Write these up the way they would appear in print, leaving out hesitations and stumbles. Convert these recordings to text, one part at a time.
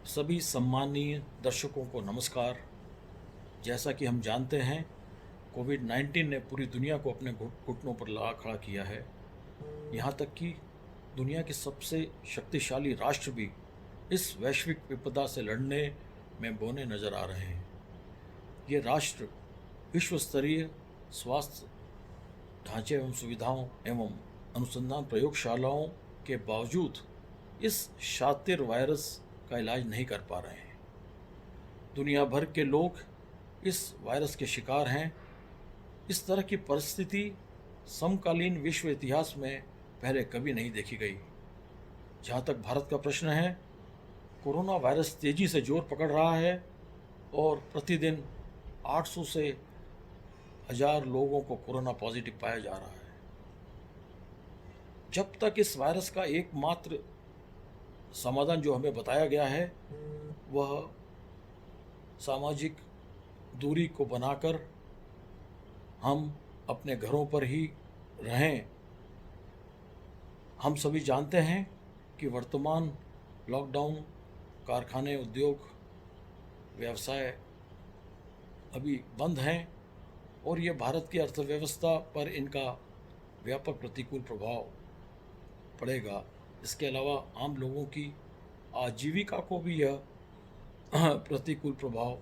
सभी सम्मानीय दर्शकों को नमस्कार। जैसा कि हम जानते हैं, कोविड-19 ने पूरी दुनिया को अपने घुटनों पर ला खड़ा किया है। यहाँ तक कि दुनिया के सबसे शक्तिशाली राष्ट्र भी इस वैश्विक विपदा से लड़ने में बौने नज़र आ रहे हैं। ये राष्ट्र विश्व स्तरीय स्वास्थ्य ढांचे एवं सुविधाओं एवं अनुसंधान प्रयोगशालाओं के बावजूद इस शातिर वायरस का इलाज नहीं कर पा रहे हैं। दुनिया भर के लोग इस वायरस के शिकार हैं। इस तरह की परिस्थिति समकालीन विश्व इतिहास में पहले कभी नहीं देखी गई। जहाँ तक भारत का प्रश्न है, कोरोना वायरस तेज़ी से जोर पकड़ रहा है और प्रतिदिन 800 से 1000 लोगों को कोरोना पॉजिटिव पाया जा रहा है। जब तक इस वायरस का एकमात्र समाधान जो हमें बताया गया है वह सामाजिक दूरी को बनाकर हम अपने घरों पर ही रहें। हम सभी जानते हैं कि वर्तमान लॉकडाउन कारखाने, उद्योग, व्यवसाय अभी बंद हैं और ये भारत की अर्थव्यवस्था पर इनका व्यापक प्रतिकूल प्रभाव पड़ेगा। इसके अलावा आम लोगों की आजीविका को भी यह प्रतिकूल प्रभाव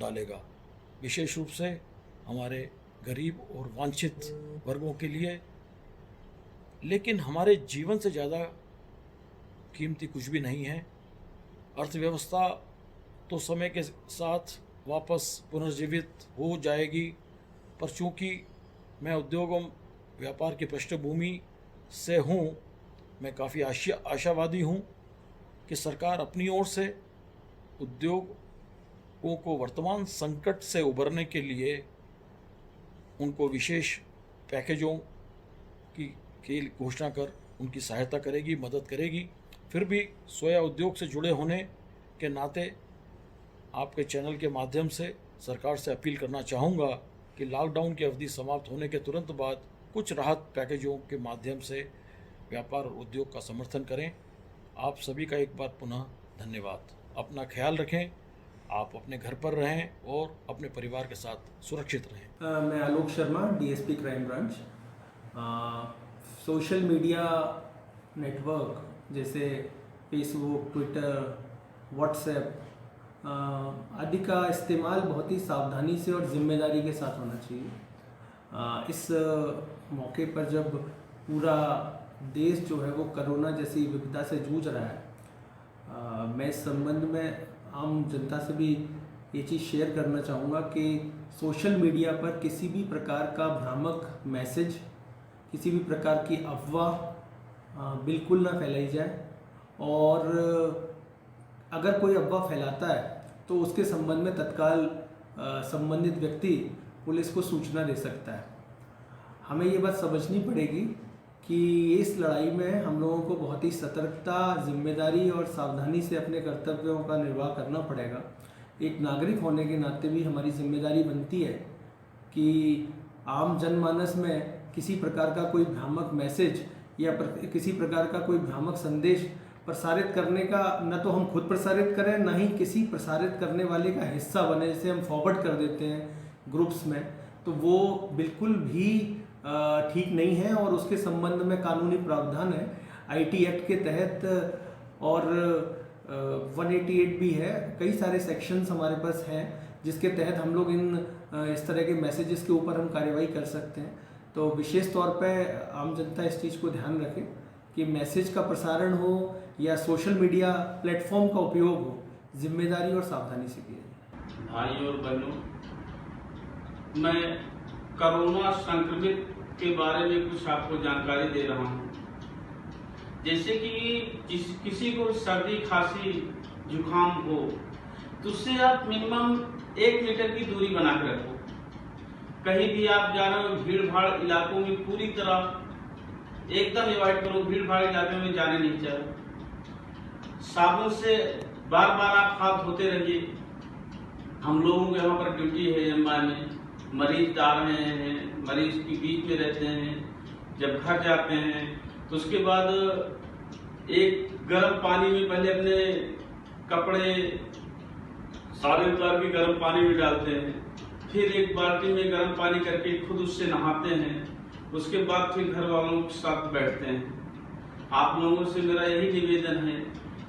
डालेगा, विशेष रूप से हमारे गरीब और वांछित वर्गों के लिए। लेकिन हमारे जीवन से ज़्यादा कीमती कुछ भी नहीं है। अर्थव्यवस्था तो समय के साथ वापस पुनर्जीवित हो जाएगी, पर चूँकि मैं उद्योग एवं व्यापार की पृष्ठभूमि से हूँ, मैं काफ़ी आशावादी हूँ कि सरकार अपनी ओर से उद्योगों को वर्तमान संकट से उबरने के लिए उनको विशेष पैकेजों की घोषणा कर उनकी सहायता करेगी, मदद करेगी। फिर भी स्वयं उद्योग से जुड़े होने के नाते आपके चैनल के माध्यम से सरकार से अपील करना चाहूँगा कि लॉकडाउन की अवधि समाप्त होने के तुरंत बाद कुछ राहत पैकेजों के माध्यम से व्यापार और उद्योग का समर्थन करें। आप सभी का एक बार पुनः धन्यवाद। अपना ख्याल रखें, आप अपने घर पर रहें और अपने परिवार के साथ सुरक्षित रहें। मैं Alok Sharma, DSP crime branch. Social media network जैसे फेसबुक, ट्विटर, व्हाट्सएप आदि का इस्तेमाल बहुत ही सावधानी से और ज़िम्मेदारी के साथ होना चाहिए। इस मौके पर जब पूरा देश जो है वो कोरोना जैसी विपदा से जूझ रहा है, मैं इस संबंध में आम जनता से भी ये चीज़ शेयर करना चाहूँगा कि सोशल मीडिया पर किसी भी प्रकार का भ्रामक मैसेज, किसी भी प्रकार की अफवाह बिल्कुल ना फैलाई जाए। और अगर कोई अफवाह फैलाता है तो उसके संबंध में तत्काल संबंधित व्यक्ति पुलिस को सूचना दे सकता है। हमें ये बात समझनी पड़ेगी कि इस लड़ाई में हम लोगों को बहुत ही सतर्कता, जिम्मेदारी और सावधानी से अपने कर्तव्यों का निर्वाह करना पड़ेगा। एक नागरिक होने के नाते भी हमारी जिम्मेदारी बनती है कि आम जनमानस में किसी प्रकार का कोई भ्रामक मैसेज या किसी प्रकार का कोई भ्रामक संदेश प्रसारित करने का न तो हम खुद प्रसारित करें, न ही किसी प्रसारित करने वाले का हिस्सा बने। जैसे हम फॉरवर्ड कर देते हैं ग्रुप्स में, तो वो बिल्कुल भी ठीक नहीं है और उसके संबंध में कानूनी प्रावधान है आईटी एक्ट के तहत और 188 भी है। कई सारे सेक्शंस हमारे पास हैं जिसके तहत हम लोग इस तरह के मैसेजेस के ऊपर हम कार्रवाई कर सकते हैं। तो विशेष तौर पे आम जनता इस चीज़ को ध्यान रखे कि मैसेज का प्रसारण हो या सोशल मीडिया प्लेटफॉर्म का उपयोग हो, जिम्मेदारी और सावधानी से किया जाए। भाई और बहनों, मैं कोरोना संक्रमित के बारे में कुछ आपको जानकारी दे रहा हूँ। जैसे कि किसी को सर्दी, खांसी, जुकाम हो तो उससे आप मिनिमम 1 मीटर की दूरी बना कर रखो। कहीं भी आप जा रहे हो, भीड़ भाड़ इलाकों में पूरी तरह एकदम अवॉइड करो। भीड़ भाड़ इलाकों में जाने नहीं चाहिए। साबुन से बार बार आप हाथ धोते रहिए। हम लोगों के यहाँ पर ड्यूटी है एमआई में, मरीज आ रहे हैं, मरीज के बीच में रहते हैं। जब घर जाते हैं तो उसके बाद एक गर्म पानी में पहले अपने कपड़े सारे उतार के गर्म पानी में डालते हैं, फिर एक बाल्टी में गर्म पानी करके खुद उससे नहाते हैं, उसके बाद फिर घर वालों के साथ बैठते हैं। आप लोगों से मेरा यही निवेदन है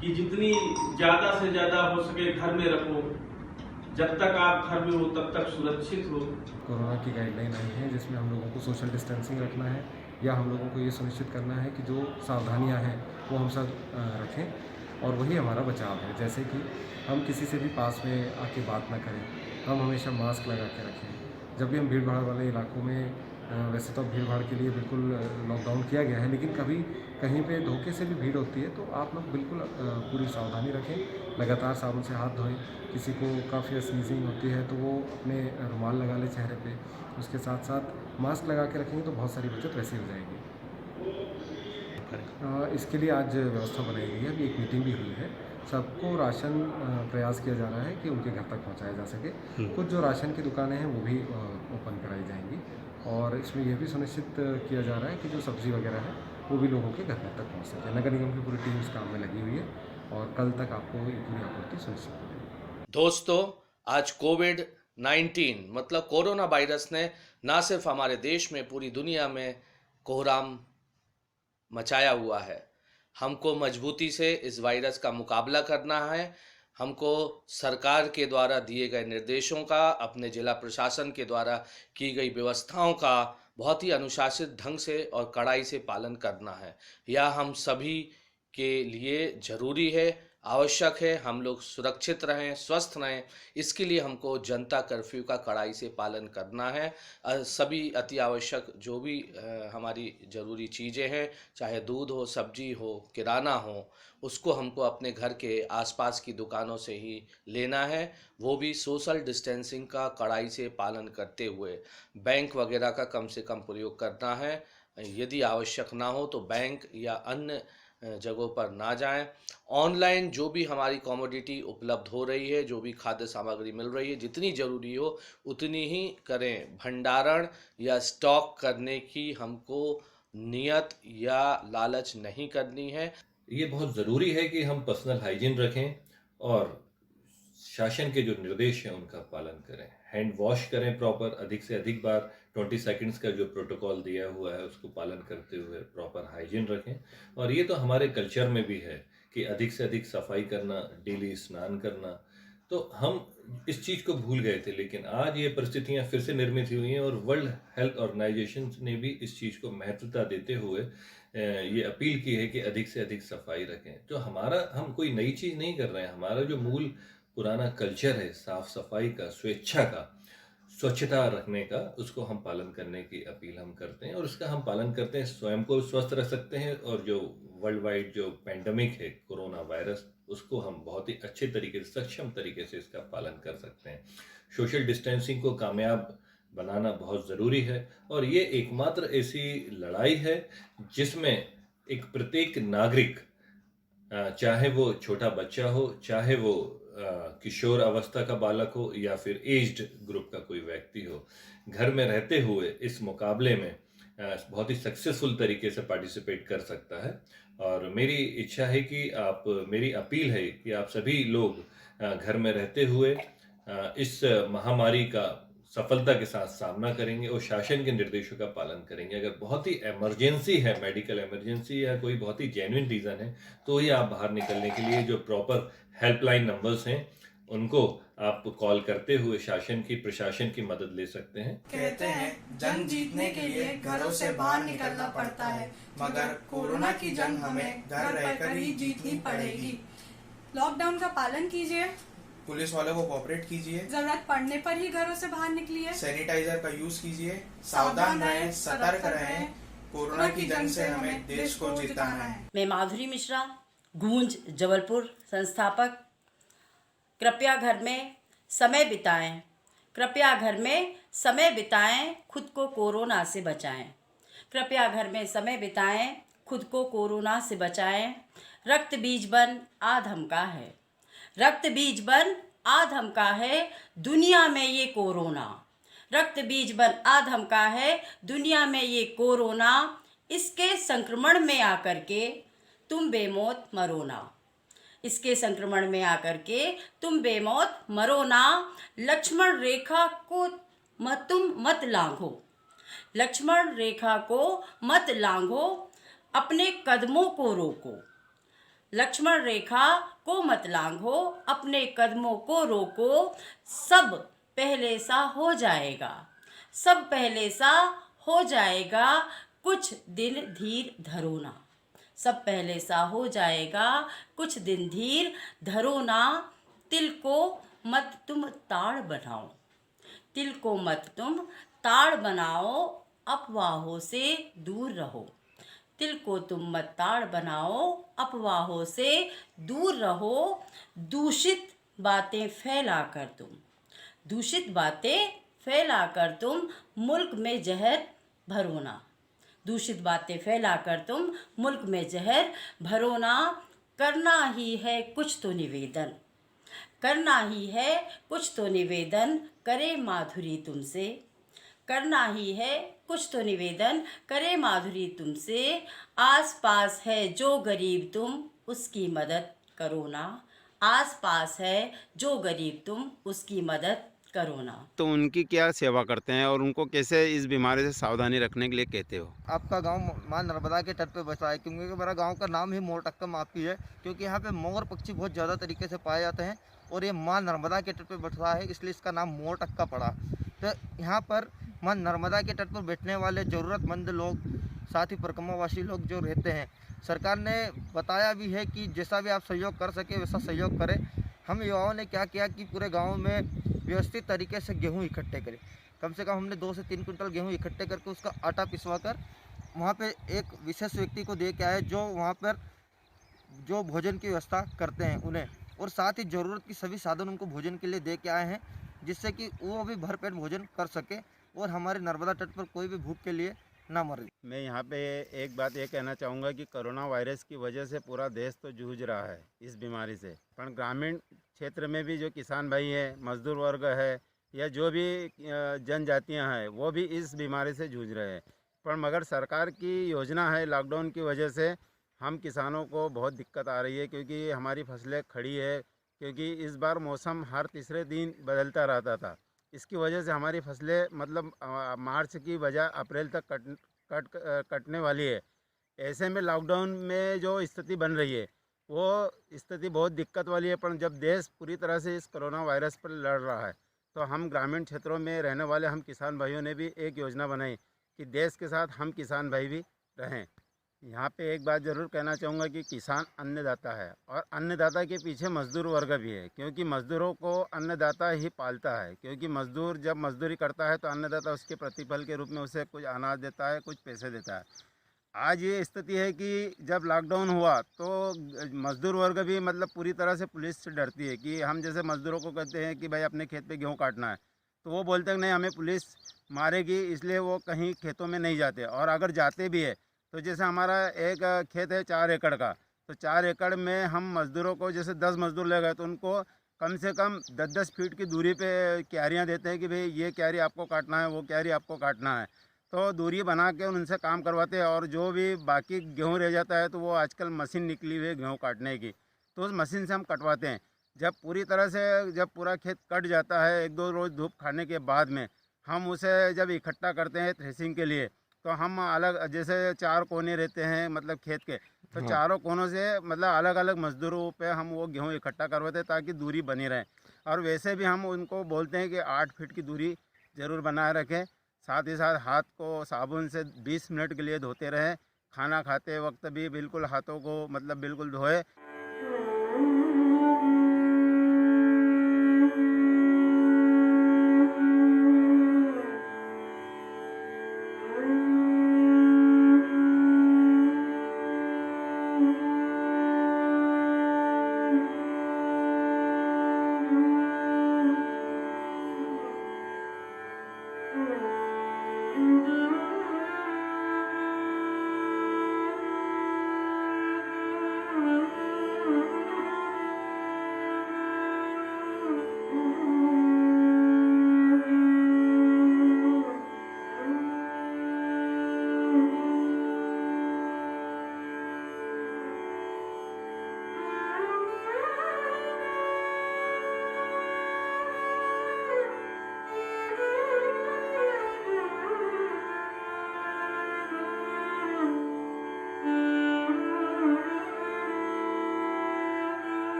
कि जितनी ज़्यादा से ज़्यादा हो सके घर में रखो, जब तक आप घर में हो तब तक सुरक्षित हो। कोरोना की गाइडलाइन आई है जिसमें हम लोगों को सोशल डिस्टेंसिंग रखना है, या हम लोगों को ये सुनिश्चित करना है कि जो सावधानियां हैं वो हम सब रखें, और वही हमारा बचाव है। जैसे कि हम किसी से भी पास में आके बात ना करें, हम हमेशा मास्क लगा के रखें। जब भी हम भीड़ भाड़ वाले इलाकों में, वैसे तो भीड़ भाड़ के लिए बिल्कुल लॉकडाउन किया गया है, लेकिन कभी कहीं पे धोखे से भी भीड़ होती है, तो आप लोग बिल्कुल पूरी सावधानी रखें, लगातार साबुन से हाथ धोएं। किसी को काफ़ी स्नीजिंग होती है तो वो अपने रुमाल लगा ले चेहरे पे, उसके साथ साथ मास्क लगा के रखेंगे तो बहुत सारी बचत वैसे हो जाएगी। इसके लिए आज व्यवस्था बनाई गई है, अभी एक मीटिंग भी हुई है। सबको राशन प्रयास किया जा रहा है कि उनके घर तक पहुंचाया जा सके। कुछ जो राशन की दुकानें हैं वो भी ओपन कराई जाएंगी, और इसमें यह भी सुनिश्चित किया जा रहा है कि जो सब्ज़ी वगैरह है वो भी लोगों के घर तक पहुँच सके। नगर निगम की पूरी टीम इस काम में लगी हुई है, और कल तक आपको ये पूरी आपूर्ति सुनिश्चित हो जाएगी। दोस्तों, आज कोविड-19 मतलब कोरोना वायरस ने ना सिर्फ हमारे देश में, पूरी दुनिया में कोहराम मचाया हुआ है। हमको मजबूती से इस वायरस का मुकाबला करना है। हमको सरकार के द्वारा दिए गए निर्देशों का, अपने जिला प्रशासन के द्वारा की गई व्यवस्थाओं का बहुत ही अनुशासित ढंग से और कड़ाई से पालन करना है। यह हम सभी के लिए ज़रूरी है, आवश्यक है। हम लोग सुरक्षित रहें, स्वस्थ रहें, इसके लिए हमको जनता कर्फ्यू का कड़ाई से पालन करना है। सभी अति आवश्यक जो भी हमारी ज़रूरी चीज़ें हैं, चाहे दूध हो, सब्जी हो, किराना हो, उसको हमको अपने घर के आसपास की दुकानों से ही लेना है, वो भी सोशल डिस्टेंसिंग का कड़ाई से पालन करते हुए। बैंक वगैरह का कम से कम प्रयोग करना है। यदि आवश्यक ना हो तो बैंक या अन्य जगहों पर ना जाएं। ऑनलाइन जो भी हमारी कमोडिटी उपलब्ध हो रही है, जो भी खाद्य सामग्री मिल रही है, जितनी ज़रूरी हो उतनी ही करें। भंडारण या स्टॉक करने की हमको नियत या लालच नहीं करनी है। ये बहुत ज़रूरी है कि हम पर्सनल हाइजीन रखें और शासन के जो निर्देश हैं उनका पालन करें। हैंड वॉश करें प्रॉपर, अधिक से अधिक बार, 20 सेकंड्स का जो प्रोटोकॉल दिया हुआ है उसको पालन करते हुए प्रॉपर हाइजीन रखें। और ये तो हमारे कल्चर में भी है कि अधिक से अधिक सफाई करना, डेली स्नान करना। तो हम इस चीज़ को भूल गए थे, लेकिन आज ये परिस्थितियाँ फिर से निर्मित हुई हैं, और वर्ल्ड हेल्थ ऑर्गेनाइजेशन ने भी इस चीज़ को महत्वता देते हुए ये अपील की है कि अधिक से अधिक सफाई रखें। तो हम कोई नई चीज़ नहीं कर रहे हैं, हमारा जो मूल पुराना कल्चर है साफ सफाई का, स्वेच्छा का, स्वच्छता रखने का, उसको हम पालन करने की अपील हम करते हैं, और उसका हम पालन करते हैं, स्वयं को स्वस्थ रख सकते हैं, और जो वर्ल्ड वाइड जो पैंडमिक है कोरोना वायरस, उसको हम बहुत ही अच्छे तरीके से, सक्षम तरीके से इसका पालन कर सकते हैं। सोशल डिस्टेंसिंग को कामयाब बनाना बहुत ज़रूरी है, और ये एकमात्र ऐसी लड़ाई है जिसमें एक प्रत्येक नागरिक, चाहे वो छोटा बच्चा हो, चाहे वो किशोर अवस्था का बालक हो, या फिर एज्ड ग्रुप का कोई व्यक्ति हो, घर में रहते हुए इस मुकाबले में बहुत ही सक्सेसफुल तरीके से पार्टिसिपेट कर सकता है। और मेरी इच्छा है कि मेरी अपील है कि आप सभी लोग घर में रहते हुए इस महामारी का सफलता के साथ सामना करेंगे और शासन के निर्देशों का पालन करेंगे। अगर बहुत ही इमरजेंसी है, मेडिकल इमरजेंसी, या कोई बहुत ही जेन्युइन रीज़न है, तो ही आप बाहर निकलने के लिए जो प्रॉपर हेल्पलाइन नंबर्स हैं उनको आप कॉल करते हुए शासन की, प्रशासन की मदद ले सकते हैं। कहते हैं जंग जीतने के लिए घरों से बाहर निकलना पड़ता है, मगर कोरोना की जंग हमें घर रहकर ही जीतनी पड़ेगी। लॉकडाउन का पालन कीजिए, पुलिस वालों को कोऑपरेट कीजिए, जरूरत पड़ने पर ही घरों से बाहर निकलिए, सैनिटाइजर का यूज कीजिए, सावधान रहें, सतर्क रहें। कोरोना की जंग से हमें देश को जिताना है। मैं माधुरी मिश्रा, गूंज जबलपुर संस्थापक। कृपया घर में समय बिताएं, कृपया घर में समय बिताएं, खुद को कोरोना से बचाएं। कृपया घर में समय बिताएं, खुद को कोरोना से बचाएं। रक्त बीज बन आधम का है, रक्त बीज बन आधम का है, दुनिया में ये कोरोना। रक्त बीज बन आधम का है, दुनिया में ये कोरोना। इसके संक्रमण में आकर के तुम बेमौत मरो ना, इसके संक्रमण में आकर के तुम बेमौत मरो ना। लक्ष्मण रेखा को तुम मत लांघो, लक्ष्मण रेखा को मत लांघो, अपने कदमों को रोको। लक्ष्मण रेखा को मत लांघो, अपने कदमों को रोको। सब पहले सा हो जाएगा, सब पहले सा हो जाएगा, कुछ दिन धीर धरो ना। सब पहले सा हो जाएगा, कुछ दिन धीर धरो ना। तिल को मत तुम ताड़ बनाओ, तिल को मत तुम ताड़ बनाओ, अफवाहों से दूर रहो। तिल को तुम मत ताड़ बनाओ, अफवाहों से दूर रहो। दूषित बातें फैलाकर तुम, दूषित बातें फैलाकर तुम मुल्क में जहर भरो ना। दूषित बातें फैलाकर तुम मुल्क में जहर भरो ना। करना ही है कुछ तो निवेदन, करना ही है कुछ तो निवेदन, करे माधुरी तुमसे। करना ही है कुछ तो निवेदन, करे माधुरी तुमसे। आस पास है जो गरीब तुम उसकी मदद करो ना। आस पास है जो गरीब तुम उसकी मदद करो ना। तो उनकी क्या सेवा करते हैं और उनको कैसे इस बीमारी से सावधानी रखने के लिए कहते हो? आपका गांव मां नर्मदा के तट पे बसा है, क्योंकि मेरा गांव का नाम ही मोरटक्का मापी है, क्योंकि यहाँ पे मोर पक्षी बहुत ज़्यादा तरीके से पाए जाते हैं और ये मां नर्मदा के तट पे बसा है, इसलिए इसका नाम मोरटक्का पड़ा। तो यहाँ पर मां नर्मदा के तट पर बैठने वाले ज़रूरतमंद लोग, साथ ही परिक्रमावासी लोग जो रहते हैं, सरकार ने बताया भी है कि जैसा भी आप सहयोग कर सके वैसा सहयोग करें। हम युवाओं ने क्या किया कि पूरे गाँव में व्यवस्थित तरीके से गेहूँ इकट्ठे करें। कम से कम हमने 2 से 3 क्विंटल गेहूँ इकट्ठे करके उसका आटा पिसवा कर वहाँ पे एक विशेष व्यक्ति को दे के आए, जो वहाँ पर जो भोजन की व्यवस्था करते हैं उन्हें, और साथ ही ज़रूरत की सभी साधन उनको भोजन के लिए दे के आए हैं, जिससे कि वो भी भरपेट भोजन कर सके और हमारे नर्मदा तट पर कोई भी भूख के लिए ना मरे। मैं यहाँ पे एक बात ये कहना चाहूँगा कि कोरोना वायरस की वजह से पूरा देश तो जूझ रहा है इस बीमारी से, पर ग्रामीण क्षेत्र में भी जो किसान भाई हैं, मजदूर वर्ग है या जो भी जनजातियाँ हैं, वो भी इस बीमारी से जूझ रहे हैं। पर मगर सरकार की योजना है, लॉकडाउन की वजह से हम किसानों को बहुत दिक्कत आ रही है, क्योंकि हमारी फसलें खड़ी है, क्योंकि इस बार मौसम हर तीसरे दिन बदलता रहता था। इसकी वजह से हमारी फसलें मतलब मार्च की बजाय अप्रैल तक कटने वाली है। ऐसे में लॉकडाउन में जो स्थिति बन रही है वो स्थिति बहुत दिक्कत वाली है। पर जब देश पूरी तरह से इस कोरोना वायरस पर लड़ रहा है, तो हम ग्रामीण क्षेत्रों में रहने वाले हम किसान भाइयों ने भी एक योजना बनाई कि देश के साथ हम किसान भाई भी रहें। यहाँ पे एक बात ज़रूर कहना चाहूँगा कि किसान अन्नदाता है और अन्नदाता के पीछे मजदूर वर्ग भी है, क्योंकि मजदूरों को अन्नदाता ही पालता है। क्योंकि मजदूर जब मजदूरी करता है तो अन्नदाता उसके प्रतिफल के रूप में उसे कुछ अनाज देता है, कुछ पैसे देता है। आज ये स्थिति है कि जब लॉकडाउन हुआ तो मजदूर वर्ग भी मतलब पूरी तरह से पुलिस से डरती है कि हम जैसे मजदूरों को कहते हैं कि भाई अपने खेत पे गेहूँ काटना है, तो वो बोलते हैं नहीं हमें पुलिस मारेगी, इसलिए वो कहीं खेतों में नहीं जाते। और अगर जाते भी है तो जैसे हमारा एक खेत है 4 एकड़ का, तो 4 एकड़ में हम मज़दूरों को जैसे 10 मज़दूर ले गए तो उनको कम से कम 10-10 फीट की दूरी पे क्यारियाँ देते हैं कि भाई ये क्यारी आपको काटना है, वो क्यारी आपको काटना है। तो दूरी बना के उनसे काम करवाते हैं। और जो भी बाकी गेहूँ रह जाता है तो वो आजकल मशीन निकली हुई है गेहूँ काटने की, तो उस मशीन से हम कटवाते हैं। जब पूरी तरह से जब पूरा खेत कट जाता है 1-2 रोज़ धूप खाने के बाद में, हम उसे जब इकट्ठा करते हैं थ्रेसिंग के लिए, तो हम अलग जैसे 4 कोने रहते हैं मतलब खेत के, तो चारों कोनों से मतलब अलग अलग मज़दूरों पे हम वो गेहूँ इकट्ठा करवाते हैं ताकि दूरी बनी रहे। और वैसे भी हम उनको बोलते हैं कि 8 फीट की दूरी ज़रूर बनाए रखें। साथ ही साथ हाथ को साबुन से 20 मिनट के लिए धोते रहें। खाना खाते वक्त भी बिल्कुल हाथों को मतलब बिल्कुल धोए।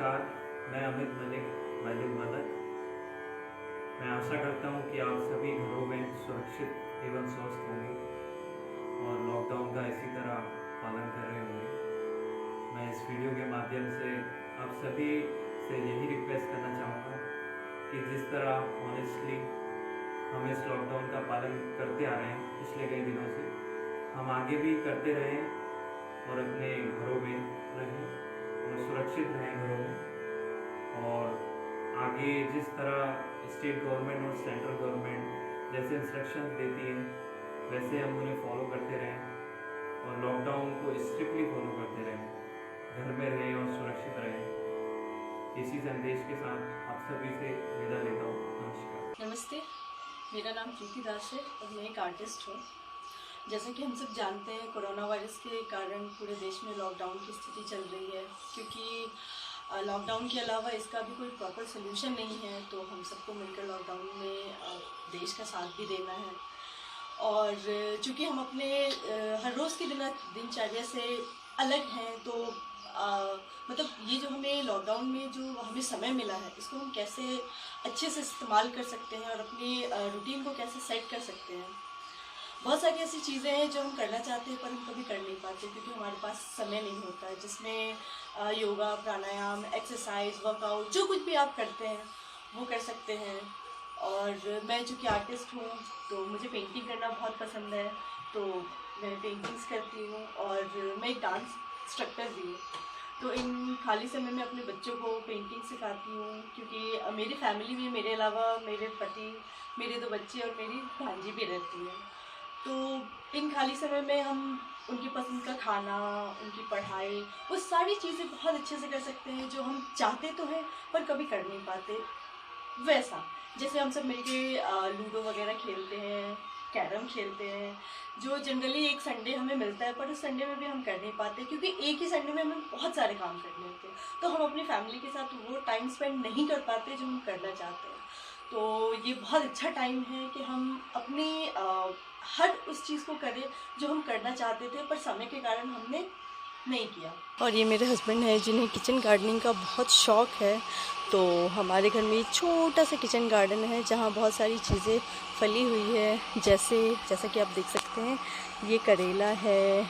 नमस्कार, मैं अमित मलिक वायलिन वादक। मैं आशा करता हूँ कि आप सभी घरों में सुरक्षित एवं स्वस्थ होंगे और लॉकडाउन का इसी तरह पालन कर रहे होंगे। मैं इस वीडियो के माध्यम से आप सभी से यही रिक्वेस्ट करना चाहूँगा कि जिस तरह ऑनेस्टली हम इस लॉकडाउन का पालन करते आ रहे हैं पिछले कई दिनों से, हम आगे भी करते रहें और अपने घरों में रहें और सुरक्षित रहें घरों में। और आगे जिस तरह स्टेट गवर्नमेंट और सेंट्रल गवर्नमेंट जैसे इंस्ट्रक्शन देती है वैसे हम उन्हें फॉलो करते रहें और लॉकडाउन को स्ट्रिक्टली फॉलो करते रहें, घर में रहें और सुरक्षित रहें। इसी संदेश के साथ आप सभी से विदा लेता हूँ। नमस्कार। नमस्ते, मेरा नाम प्रीति दास है और मैं एक आर्टिस्ट हूँ। जैसा कि हम सब जानते हैं, कोरोना वायरस के कारण पूरे देश में लॉकडाउन की स्थिति चल रही है, क्योंकि लॉकडाउन के अलावा इसका भी कोई प्रॉपर सोल्यूशन नहीं है। तो हम सबको मिलकर लॉकडाउन में देश का साथ भी देना है। और चूँकि हम अपने हर रोज़ की दिनचर्या से अलग हैं, तो मतलब ये जो हमें लॉकडाउन में जो हमें समय मिला है, इसको हम कैसे अच्छे से इस्तेमाल कर सकते हैं और अपनी रूटीन को कैसे सेट कर सकते हैं। बहुत सारी ऐसी चीज़ें हैं जो हम करना चाहते हैं पर हम कभी कर नहीं पाते, क्योंकि हमारे पास समय नहीं होता है, जिसमें योगा, प्राणायाम, एक्सरसाइज, वर्कआउट, जो कुछ भी आप करते हैं वो कर सकते हैं। और मैं चूँकि आर्टिस्ट हूँ तो मुझे पेंटिंग करना बहुत पसंद है, तो मैं पेंटिंग्स करती हूँ और मैं एक डांस इंस्ट्रक्टर भी हूँ। तो इन खाली समय में अपने बच्चों को पेंटिंग सिखाती हूँ, क्योंकि मेरी फैमिली में मेरे अलावा मेरे पति, मेरे 2 बच्चे और मेरी भांजी भी रहती हैं। तो इन खाली समय में हम उनकी पसंद का खाना, उनकी पढ़ाई, वो सारी चीज़ें बहुत अच्छे से कर सकते हैं जो हम चाहते तो हैं पर कभी कर नहीं पाते। वैसा जैसे हम सब मिलके लूडो वगैरह खेलते हैं, कैरम खेलते हैं, जो जनरली एक संडे हमें मिलता है, पर उस संडे में भी हम कर नहीं पाते, क्योंकि एक ही संडे में हमें बहुत सारे काम करने होते हैं। तो हम अपनी फैमिली के साथ वो टाइम स्पेंड नहीं कर पाते जो हम करना चाहते हैं। तो ये बहुत अच्छा टाइम है कि हम अपनी हर उस चीज़ को करें जो हम करना चाहते थे पर समय के कारण हमने नहीं किया। और ये मेरे हस्बैंड हैं जिन्हें किचन गार्डनिंग का बहुत शौक़ है। तो हमारे घर में एक छोटा सा किचन गार्डन है जहाँ बहुत सारी चीज़ें फली हुई है, जैसा कि आप देख सकते हैं, ये करेला है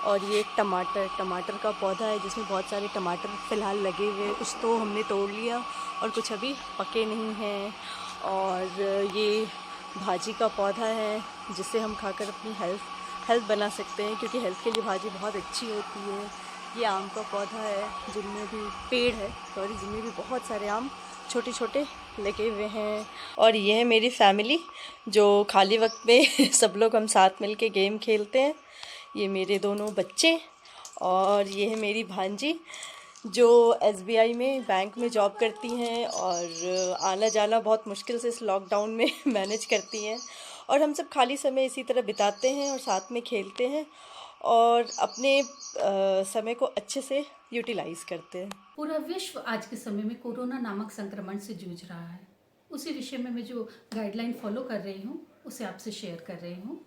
और ये एक टमाटर का पौधा है जिसमें बहुत सारे टमाटर फ़िलहाल लगे हुए हैं। कुछ तो हमने तोड़ लिया और कुछ अभी पके नहीं हैं। और ये भाजी का पौधा है जिससे हम खाकर अपनी हेल्थ बना सकते हैं, क्योंकि हेल्थ के लिए भाजी बहुत अच्छी होती है। ये आम का पौधा है जिनमें भी बहुत सारे आम छोटे छोटे लगे हुए हैं। और ये है मेरी फैमिली जो खाली वक्त में सब लोग हम साथ मिल के गेम खेलते हैं। ये मेरे दोनों बच्चे और ये है मेरी भांजी जो SBI में बैंक में जॉब करती हैं और आना जाना बहुत मुश्किल से इस लॉकडाउन में मैनेज करती हैं। और हम सब खाली समय इसी तरह बिताते हैं और साथ में खेलते हैं और अपने समय को अच्छे से यूटिलाइज़ करते हैं। पूरा विश्व आज के समय में कोरोना नामक संक्रमण से जूझ रहा है। उसी विषय में मैं जो गाइडलाइन फॉलो कर रही हूँ उसे आपसे शेयर कर रही हूँ।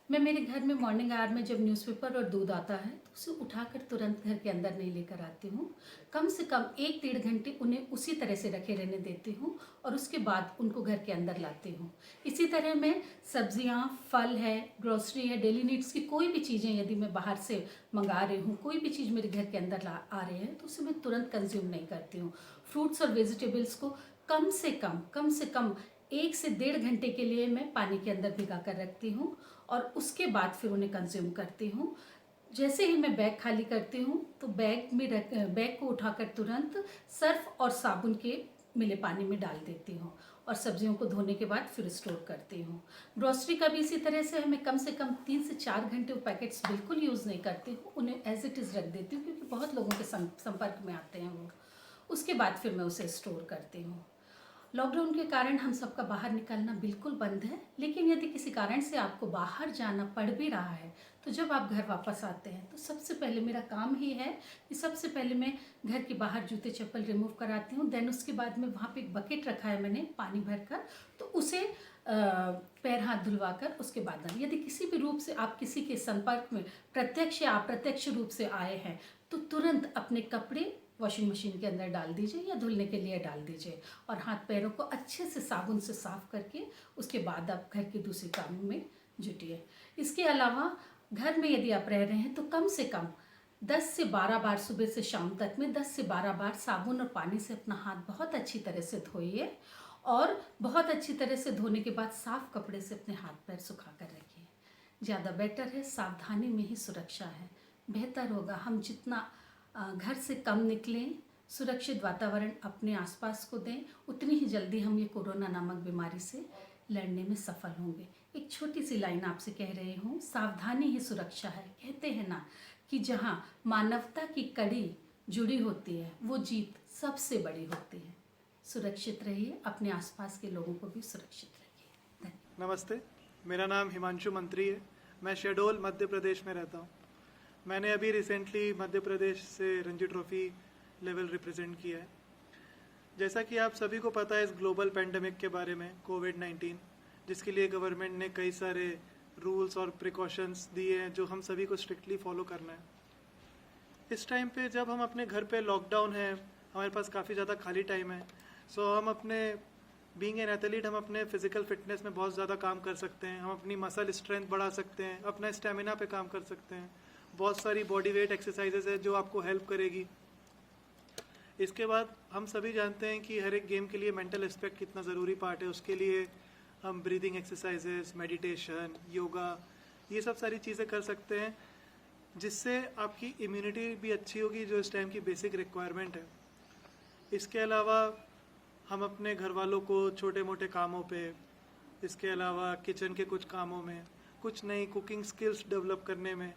मैं मेरे घर में मॉर्निंग आवर में जब न्यूज़पेपर और दूध आता है तो उसे उठाकर तुरंत घर के अंदर नहीं लेकर आती हूँ। कम से कम 1-1.5 घंटे उन्हें उसी तरह से रखे रहने देती हूँ और उसके बाद उनको घर के अंदर लाती हूँ। इसी तरह मैं सब्जियाँ, फल है, ग्रोसरी है, डेली नीड्स की कोई भी चीज़ें यदि मैं बाहर से मंगा रही हूँ, कोई भी चीज़ मेरे घर के अंदर आ रहे हैं तो उसे मैं तुरंत कंज्यूम नहीं करती हूँ। फ्रूट्स और वेजिटेबल्स को कम से कम 1 से 1.5 घंटे के लिए मैं पानी के अंदर भिगा कर रखती हूँ और उसके बाद फिर उन्हें कंज्यूम करती हूँ। जैसे ही मैं बैग खाली करती हूँ तो बैग को उठाकर तुरंत सर्फ और साबुन के मिले पानी में डाल देती हूँ और सब्जियों को धोने के बाद फिर स्टोर करती हूँ। ग्रोसरी का भी इसी तरह से मैं कम से कम 3 से 4 घंटे वो पैकेट्स बिल्कुल यूज़ नहीं करती हूँ, उन्हें एज इट इज़ रख देती हूँ, क्योंकि बहुत लोगों के संपर्क में आते हैं वो। उसके बाद फिर मैं उसे स्टोर करती हूँ। लॉकडाउन के कारण हम सबका बाहर निकलना बिल्कुल बंद है, लेकिन यदि किसी कारण से आपको बाहर जाना पड़ भी रहा है तो जब आप घर वापस आते हैं तो सबसे पहले मेरा काम ही है कि सबसे पहले मैं घर के बाहर जूते चप्पल रिमूव कराती हूँ। देन उसके बाद में वहाँ पे एक बकेट रखा है मैंने पानी भरकर, तो उसे पैर हाथ धुलवाकर उसके बाद यदि किसी भी रूप से आप किसी के संपर्क में प्रत्यक्ष या अप्रत्यक्ष रूप से आए हैं तो तुरंत अपने कपड़े वॉशिंग मशीन के अंदर डाल दीजिए या धुलने के लिए डाल दीजिए और हाथ पैरों को अच्छे से साबुन से साफ करके उसके बाद आप घर के दूसरे कामों में जुटिए। इसके अलावा घर में यदि आप रह रहे हैं तो कम से कम 10 से 12 बार सुबह से शाम तक में 10 से 12 बार साबुन और पानी से अपना हाथ बहुत अच्छी तरह से धोइए और बहुत अच्छी तरह से धोने के बाद साफ कपड़े से अपने हाथ पैर सुखा कर रखिए। ज़्यादा बेटर है, सावधानी में ही सुरक्षा है। बेहतर होगा हम जितना घर से कम निकलें, सुरक्षित वातावरण अपने आसपास को दें, उतनी ही जल्दी हम ये कोरोना नामक बीमारी से लड़ने में सफल होंगे। एक छोटी सी लाइन आपसे कह रही हूँ, सावधानी ही सुरक्षा है। कहते हैं ना कि जहाँ मानवता की कड़ी जुड़ी होती है वो जीत सबसे बड़ी होती है। सुरक्षित रहिए, अपने आसपास के लोगों को भी सुरक्षित रखिए। नमस्ते, मेरा नाम हिमांशु मंत्री है। मैं शहडोल मध्य प्रदेश में रहता हूँ। मैंने अभी रिसेंटली मध्य प्रदेश से रणजी ट्रॉफी लेवल रिप्रेजेंट किया है। जैसा कि आप सभी को पता है इस ग्लोबल पैंडेमिक के बारे में, कोविड-19, जिसके लिए गवर्नमेंट ने कई सारे रूल्स और प्रिकॉशंस दिए हैं जो हम सभी को स्ट्रिक्टली फॉलो करना है। इस टाइम पे जब हम अपने घर पे लॉकडाउन है, हमारे पास काफ़ी ज़्यादा खाली टाइम है, सो हम अपने बीइंग एन एथलीट हम अपने फिजिकल फिटनेस में बहुत ज़्यादा काम कर सकते हैं। हम अपनी मसल स्ट्रेंथ बढ़ा सकते हैं, अपना स्टेमिना पे काम कर सकते हैं। बहुत सारी बॉडी वेट एक्सरसाइजेज है जो आपको हेल्प करेगी। इसके बाद हम सभी जानते हैं कि हर एक गेम के लिए मेंटल एस्पेक्ट कितना ज़रूरी पार्ट है। उसके लिए हम ब्रीदिंग एक्सरसाइजेज, मेडिटेशन, योगा, ये सब सारी चीज़ें कर सकते हैं जिससे आपकी इम्यूनिटी भी अच्छी होगी, जो इस टाइम की बेसिक रिक्वायरमेंट है। इसके अलावा हम अपने घर वालों को छोटे मोटे कामों पे, इसके अलावा किचन के कुछ कामों में, कुछ नई कुकिंग स्किल्स डेवलप करने में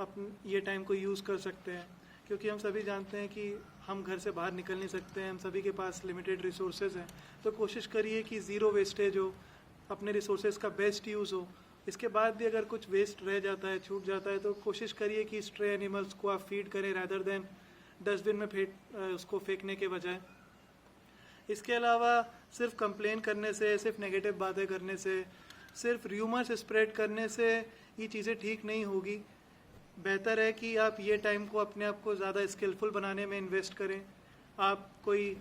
अपने ये टाइम को यूज़ कर सकते हैं। क्योंकि हम सभी जानते हैं कि हम घर से बाहर निकल नहीं सकते हैं, हम सभी के पास लिमिटेड रिसोर्सेज हैं। तो कोशिश करिए कि ज़ीरो वेस्टेज हो, अपने रिसोर्सेज का बेस्ट यूज़ हो। इसके बाद भी अगर कुछ वेस्ट रह जाता है, छूट जाता है, तो कोशिश करिए कि स्ट्रे एनिमल्स को आप फीड करें रादर देन डस्टबिन में उसको फेंकने के बजाय। इसके अलावा सिर्फ कंप्लेन करने से, सिर्फ नेगेटिव बातें करने से, सिर्फ र्यूमर्स स्प्रेड करने से ये चीज़ें ठीक नहीं होगी। बेहतर है कि आप ये टाइम को अपने आप को ज़्यादा स्किलफुल बनाने में इन्वेस्ट करें। आप कोई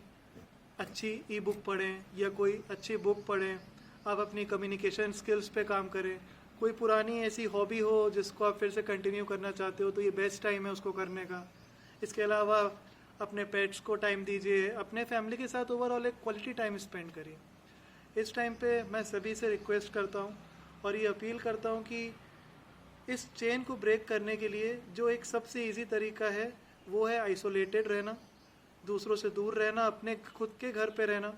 अच्छी ई बुक पढ़ें या कोई अच्छी बुक पढ़ें, आप अपनी कम्युनिकेशन स्किल्स पे काम करें। कोई पुरानी ऐसी हॉबी हो जिसको आप फिर से कंटिन्यू करना चाहते हो तो ये बेस्ट टाइम है उसको करने का। इसके अलावा अपने पेट्स को टाइम दीजिए, अपने फैमिली के साथ ओवरऑल एक क्वालिटी टाइम स्पेंड करिए। इस टाइम पे मैं सभी से रिक्वेस्ट करता हूँ और ये अपील करता हूँ कि इस चेन को ब्रेक करने के लिए जो एक सबसे इजी तरीका है वो है आइसोलेटेड रहना, दूसरों से दूर रहना, अपने खुद के घर पे रहना।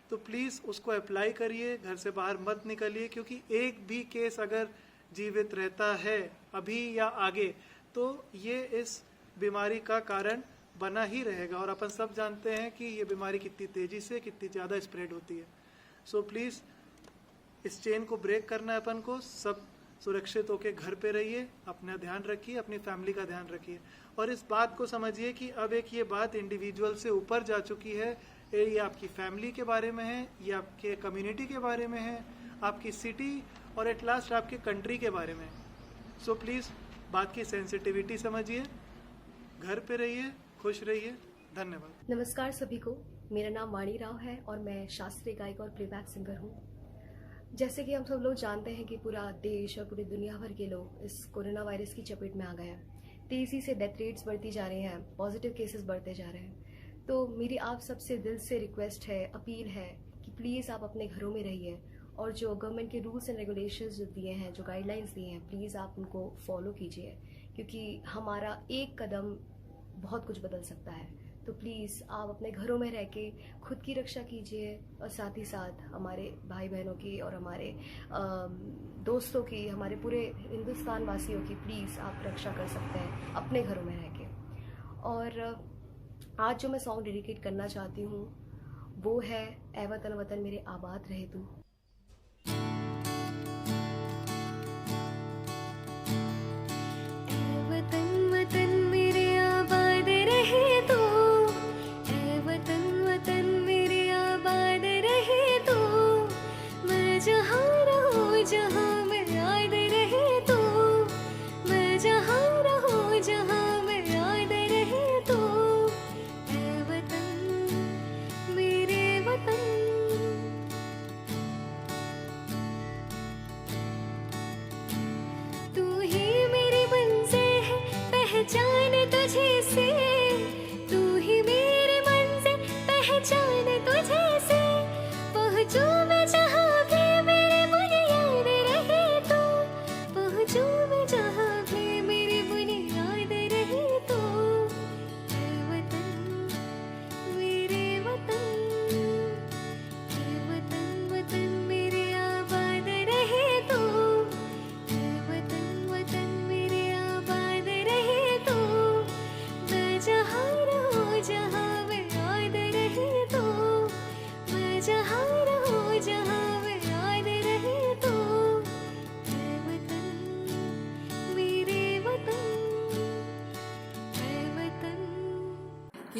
तो प्लीज़ उसको अप्लाई करिए, घर से बाहर मत निकलिए, क्योंकि एक भी केस अगर जीवित रहता है अभी या आगे तो ये इस बीमारी का कारण बना ही रहेगा। और अपन सब जानते हैं कि ये बीमारी कितनी तेज़ी से, कितनी ज़्यादा स्प्रेड होती है। सो प्लीज़ इस चेन को ब्रेक करना है अपन को। सब सुरक्षित होकर घर पे रहिए, अपना ध्यान रखिए, अपनी फैमिली का ध्यान रखिए और इस बात को समझिए कि अब एक ये बात इंडिविजुअल से ऊपर जा चुकी है। ये आपकी फैमिली के बारे में है, ये आपके कम्युनिटी के बारे में है, आपकी सिटी और एट लास्ट आपके कंट्री के बारे में। सो प्लीज़ बात की सेंसिटिविटी समझिए, घर पे रहिए, खुश रहिए। धन्यवाद। नमस्कार सभी को, मेरा नाम वाणी राव है और मैं शास्त्रीय गायिका और प्लेबैक सिंगर हूँ। जैसे कि हम सब लोग जानते हैं कि पूरा देश और पूरी दुनिया भर के लोग इस कोरोना वायरस की चपेट में आ गए हैं। तेज़ी से डेथ रेट्स बढ़ती जा रही हैं, पॉजिटिव केसेस बढ़ते जा रहे हैं। तो मेरी आप सबसे दिल से रिक्वेस्ट है, अपील है कि प्लीज़ आप अपने घरों में रहिए और जो गवर्नमेंट के रूल्स एंड रेगुलेशंस जो दिए हैं, जो गाइडलाइंस दिए हैं, प्लीज़ आप उनको फॉलो कीजिए, क्योंकि हमारा एक कदम बहुत कुछ बदल सकता है। तो प्लीज़ आप अपने घरों में रह के खुद की रक्षा कीजिए और साथ ही साथ हमारे भाई बहनों की और हमारे दोस्तों की, हमारे पूरे हिंदुस्तान वासियों की प्लीज़ आप रक्षा कर सकते हैं अपने घरों में रह के। और आज जो मैं सॉन्ग डेडिकेट करना चाहती हूँ वो है ऐ वतन वतन मेरे आबाद रहे तू।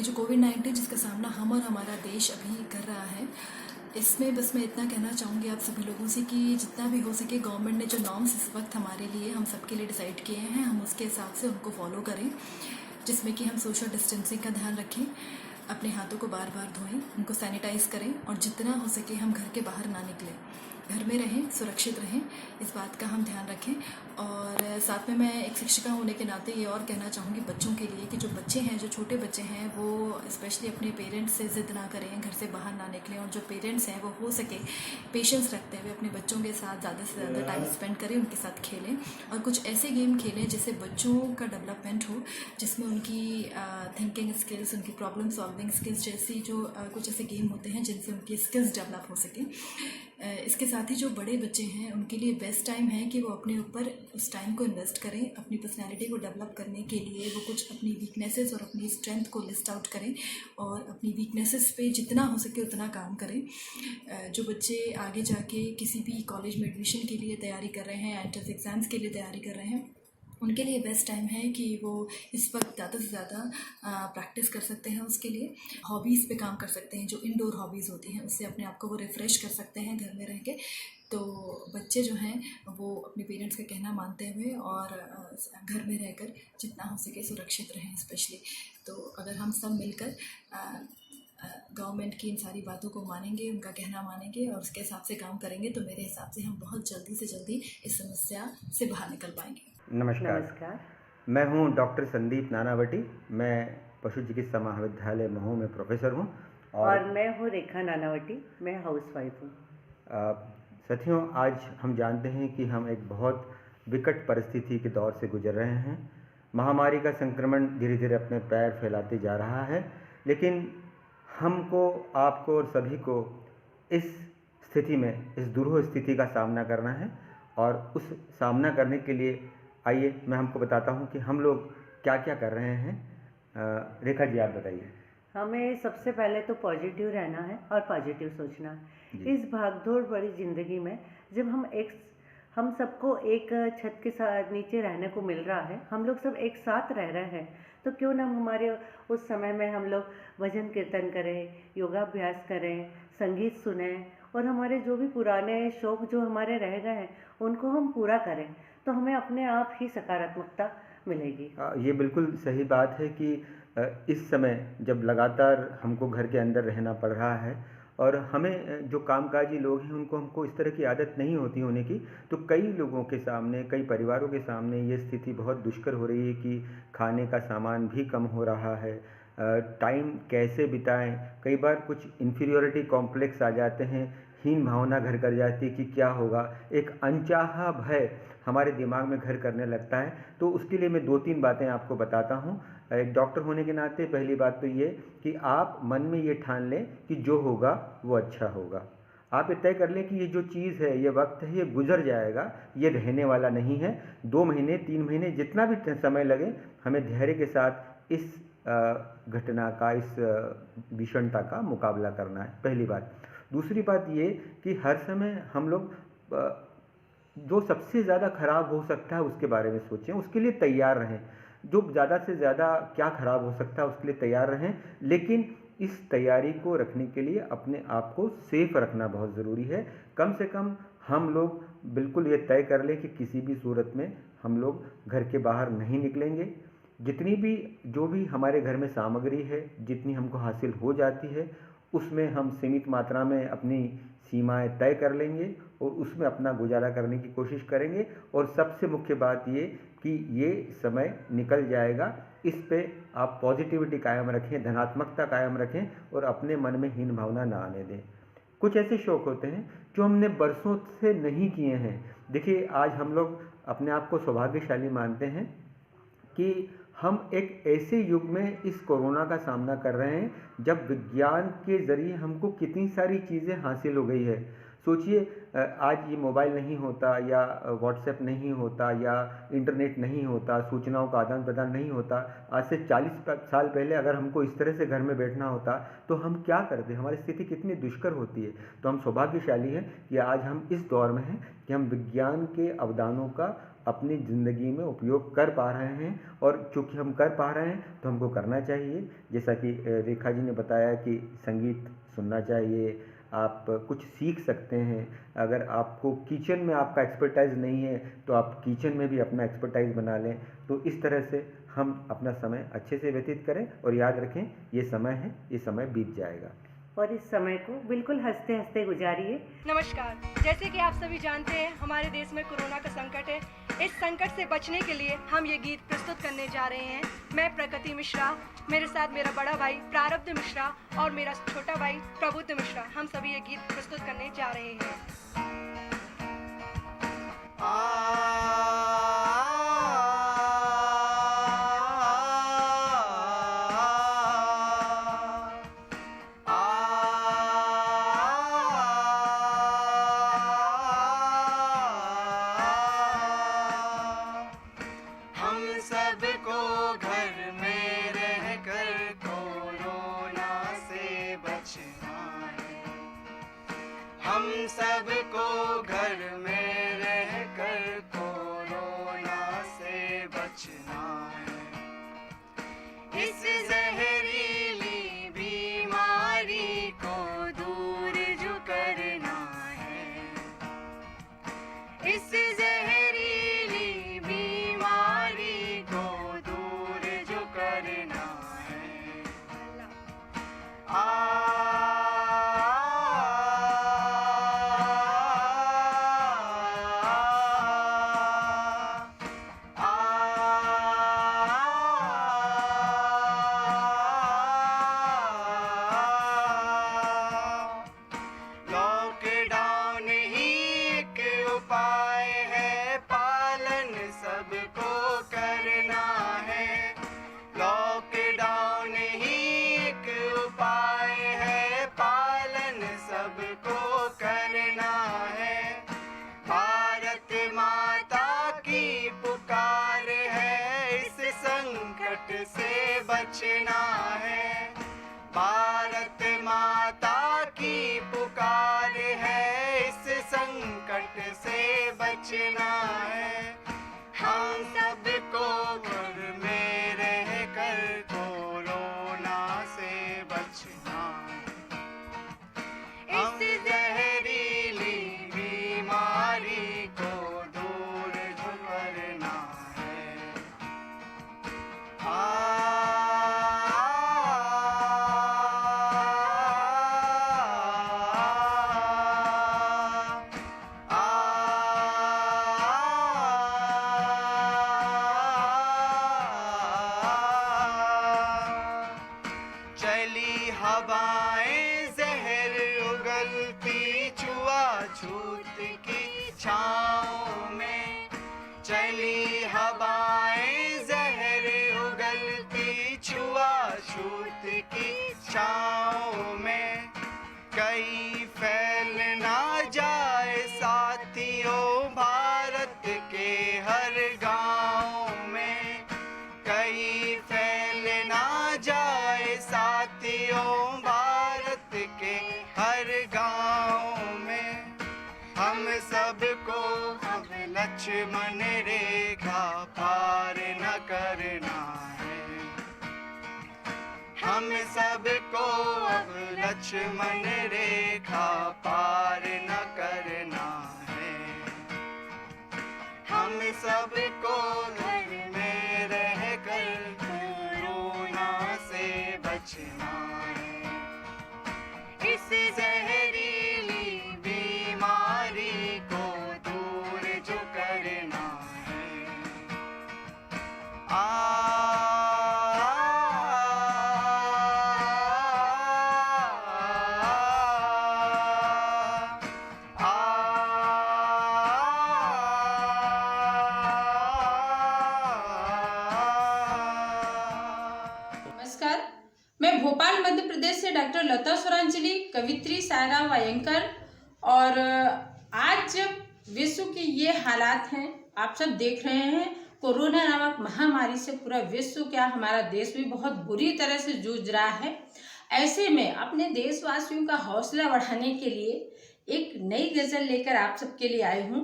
ये जो कोविड-19 जिसका सामना हम और हमारा देश अभी कर रहा है, इसमें बस मैं इतना कहना चाहूँगी आप सभी लोगों से कि जितना भी हो सके गवर्नमेंट ने जो नॉर्म्स इस वक्त हमारे लिए हम सबके लिए डिसाइड किए हैं, हम उसके हिसाब से उनको फॉलो करें, जिसमें कि हम सोशल डिस्टेंसिंग का ध्यान रखें, अपने हाथों को बार बार धोएं, उनको सैनिटाइज करें और जितना हो सके हम घर के बाहर ना निकलें, घर में रहें, सुरक्षित रहें, इस बात का हम ध्यान रखें। और साथ में मैं एक शिक्षिका होने के नाते ये और कहना चाहूँगी बच्चों के लिए कि जो बच्चे हैं, जो छोटे बच्चे हैं, वो स्पेशली अपने पेरेंट्स से ज़िद ना करें, घर से बाहर ना निकलें, और जो पेरेंट्स हैं वो हो सके पेशेंस रखते हुए अपने बच्चों के साथ ज़्यादा से ज़्यादा टाइम स्पेंड करें, उनके साथ खेलें और कुछ ऐसे गेम खेलें जिससे बच्चों का डेवलपमेंट हो, जिसमें उनकी थिंकिंग स्किल्स, उनकी प्रॉब्लम सॉल्विंग स्किल्स जैसी जो कुछ ऐसे गेम होते हैं जिनसे उनकी स्किल्स डेवलप हो सकें। इसके साथ ही जो बड़े बच्चे हैं उनके लिए बेस्ट टाइम है कि वो अपने ऊपर उस टाइम को इन्वेस्ट करें, अपनी पर्सनैलिटी को डेवलप करने के लिए वो कुछ अपनी वीकनेसेस और अपनी स्ट्रेंथ को लिस्ट आउट करें और अपनी वीकनेसेस पे जितना हो सके उतना काम करें। जो बच्चे आगे जाके किसी भी कॉलेज में एडमिशन के लिए तैयारी कर रहे हैं, एंट्रेंस एग्ज़ाम्स के लिए तैयारी कर रहे हैं, उनके लिए बेस्ट टाइम है कि वो इस वक्त ज़्यादा से ज़्यादा प्रैक्टिस कर सकते हैं। उसके लिए हॉबीज़ पे काम कर सकते हैं, जो इंडोर हॉबीज़ होती हैं, उससे अपने आप को वो रिफ़्रेश कर सकते हैं घर में रह के। तो बच्चे जो हैं वो अपने पेरेंट्स का कहना मानते हुए और घर में रहकर जितना हो सके सुरक्षित रहें स्पेशली। तो अगर हम सब मिलकर गवर्नमेंट की इन सारी बातों को मानेंगे, उनका कहना मानेंगे और उसके हिसाब से काम करेंगे तो मेरे हिसाब से हम बहुत जल्दी से जल्दी इस समस्या से बाहर निकल पाएंगे। नमस्कार, मैं हूं डॉक्टर संदीप नानावटी। मैं पशु चिकित्सा महाविद्यालय महू में प्रोफेसर हूं और मैं हूं रेखा नानावटी, मैं हाउसवाइफ हूं। साथियों, आज हम जानते हैं कि हम एक बहुत विकट परिस्थिति के दौर से गुजर रहे हैं। महामारी का संक्रमण धीरे धीरे अपने पैर फैलाते जा रहा है, लेकिन हमको, आपको और सभी को इस स्थिति में, इस दुरूह स्थिति का सामना करना है। और उस सामना करने के लिए आइए मैं हमको बताता हूँ कि हम लोग क्या क्या कर रहे हैं। रेखा जी, आप बताइए। हमें सबसे पहले तो पॉजिटिव रहना है और पॉजिटिव सोचना है। इस भागदौड़ भरी ज़िंदगी में जब हम सबको एक छत के साथ नीचे रहने को मिल रहा है, हम लोग सब एक साथ रह रहे हैं, तो क्यों ना हमारे उस समय में हम लोग भजन कीर्तन करें, योगाभ्यास करें, संगीत सुने और हमारे जो भी पुराने शौक़ जो हमारे रह गए हैं उनको हम पूरा करें, तो हमें अपने आप ही सकारात्मकता मिलेगी। ये बिल्कुल सही बात है कि इस समय जब लगातार हमको घर के अंदर रहना पड़ रहा है और हमें जो कामकाजी लोग हैं हमको इस तरह की आदत नहीं होती होने की, तो कई लोगों के सामने, कई परिवारों के सामने ये स्थिति बहुत दुष्कर हो रही है कि खाने का सामान भी कम हो रहा है, टाइम कैसे बिताएं। कई बार कुछ इन्फीरियोरिटी कॉम्प्लेक्स आ जाते हैं, हीन भावना घर कर जाती है कि क्या होगा, एक अनचाहा भय हमारे दिमाग में घर करने लगता है। तो उसके लिए मैं 2-3 बातें आपको बताता हूँ। एक डॉक्टर होने के नाते पहली बात तो ये कि आप मन में ये ठान लें कि जो होगा वो अच्छा होगा। आप ये तय कर लें कि ये जो चीज़ है, ये वक्त है, ये गुजर जाएगा, ये रहने वाला नहीं है। 2 महीने, 3 महीने, जितना भी समय लगे, हमें धैर्य के साथ इस घटना का, इस भीषणता का मुकाबला करना है, पहली बात। दूसरी बात ये कि हर समय हम लोग जो सबसे ज़्यादा खराब हो सकता है उसके बारे में सोचें, उसके लिए तैयार रहें। जो ज़्यादा से ज़्यादा क्या खराब हो सकता है उसके लिए तैयार रहें, लेकिन इस तैयारी को रखने के लिए अपने आप को सेफ रखना बहुत ज़रूरी है। कम से कम हम लोग बिल्कुल ये तय कर लें कि किसी भी सूरत में हम लोग घर के बाहर नहीं निकलेंगे। जितनी भी जो भी हमारे घर में सामग्री है, जितनी हमको हासिल हो जाती है, उसमें हम सीमित मात्रा में अपनी सीमाएं तय कर लेंगे और उसमें अपना गुजारा करने की कोशिश करेंगे। और सबसे मुख्य बात ये कि ये समय निकल जाएगा, इस पे आप पॉजिटिविटी कायम रखें, धनात्मकता कायम रखें और अपने मन में हीन भावना ना आने दें। कुछ ऐसे शौक़ होते हैं जो हमने बरसों से नहीं किए हैं। देखिए, आज हम लोग अपने आप को सौभाग्यशाली मानते हैं कि हम एक ऐसे युग में इस कोरोना का सामना कर रहे हैं जब विज्ञान के ज़रिए हमको कितनी सारी चीज़ें हासिल हो गई है। सोचिए आज ये मोबाइल नहीं होता या व्हाट्सएप नहीं होता या इंटरनेट नहीं होता, सूचनाओं का आदान प्रदान नहीं होता, आज से 40 साल पहले अगर हमको इस तरह से घर में बैठना होता तो हम क्या करते, हमारी स्थिति कितनी दुष्कर होती है। तो हम सौभाग्यशाली हैं कि आज हम इस दौर में हैं कि हम विज्ञान के अवदानों का अपनी ज़िंदगी में उपयोग कर पा रहे हैं, और चूँकि हम कर पा रहे हैं तो हमको करना चाहिए। जैसा कि रेखा जी ने बताया कि संगीत सुनना चाहिए, आप कुछ सीख सकते हैं। अगर आपको किचन में आपका एक्सपर्टाइज नहीं है तो आप किचन में भी अपना एक्सपर्टाइज बना लें। तो इस तरह से हम अपना समय अच्छे से व्यतीत करें, और याद रखें ये समय है, ये समय बीत जाएगा। और इस समय को बिल्कुल हंसते हंसते गुजारिए। नमस्कार, जैसे कि आप सभी जानते हैं हमारे देश में कोरोना का संकट है। इस संकट से बचने के लिए हम ये गीत प्रस्तुत करने जा रहे हैं। मैं प्रकृति मिश्रा, मेरे साथ मेरा बड़ा भाई प्रारब्ध मिश्रा और मेरा छोटा भाई प्रबुद्ध मिश्रा, हम सभी ये गीत प्रस्तुत करने जा रहे हैं। हम सबको घर में रहकर कोरोना से बचना है। इस जहरीली बीमारी को दूर जो करना है। इस जहरीली बीमारी को दूर जो करना है। लॉकडाउन ही एक उपाय है, पालन सबको करना है। लॉकडाउन ही एक उपाय है, पालन सबको करना है। भारत माता की पुकार है, इस संकट से बचना है। भारत माता की पुकार है, इस संकट से बचना है। हम सबको घर में रहकर कोरोना से बचना है। इस जहरीली बीमारी को दूर जो करना है। चली हवाएं जहर उगलती छुआछूत की छाँव में। चली हवाएं जहर उगलती छुआछूत की छाँव में। कहीं फैल ना जाए साथियों भारत के हर गांव में। कहीं फैल ना जाए साथियों भारत के हर गांव में। हम सबको अब लक्ष्मण रेखा पार न करना है। हम सबको अब लक्ष्मण रेखा पार न करना है। हम सबको घर में रहकर कोरोना से बचना है। इस जहरीली बीमारी को दूर जो करना है। नमस्कार, मैं भोपाल मध्य प्रदेश से डॉक्टर लता सुरांजलि, कवित्री, सायरा वायंकर और आज जब विश्व के ये हालात हैं, आप सब देख रहे हैं, कोरोना नामक महामारी से पूरा विश्व क्या हमारा देश भी बहुत बुरी तरह से जूझ रहा है। ऐसे में अपने देशवासियों का हौसला बढ़ाने के लिए एक नई गजल लेकर आप सबके लिए आई हूँ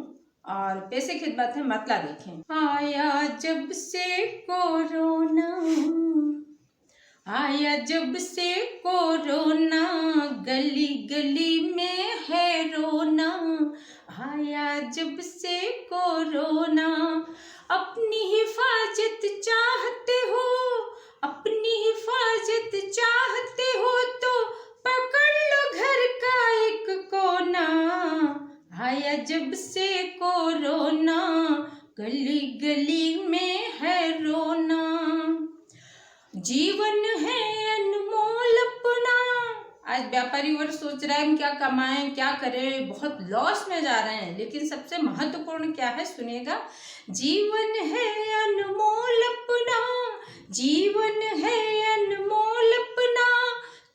और पेशे खिदमत है, मतला देखें। आया जब से कोरोना, आया जब से कोरोना, गली गली में है रोना। आया जब से कोरोना, अपनी हिफाजत चाहते हो, अपनी हिफाजत चाहते हो तो पकड़ लो घर का एक कोना। आया जब से कोरोना, गली गली में है रोना। जीवन है अनमोल अपना। आज व्यापारी वर्ग सोच रहा है हम क्या कमाएं, क्या करें, बहुत लॉस में जा रहे हैं, लेकिन सबसे महत्वपूर्ण क्या है सुनिएगा। जीवन है अनमोल अपना, जीवन है अनमोल अपना,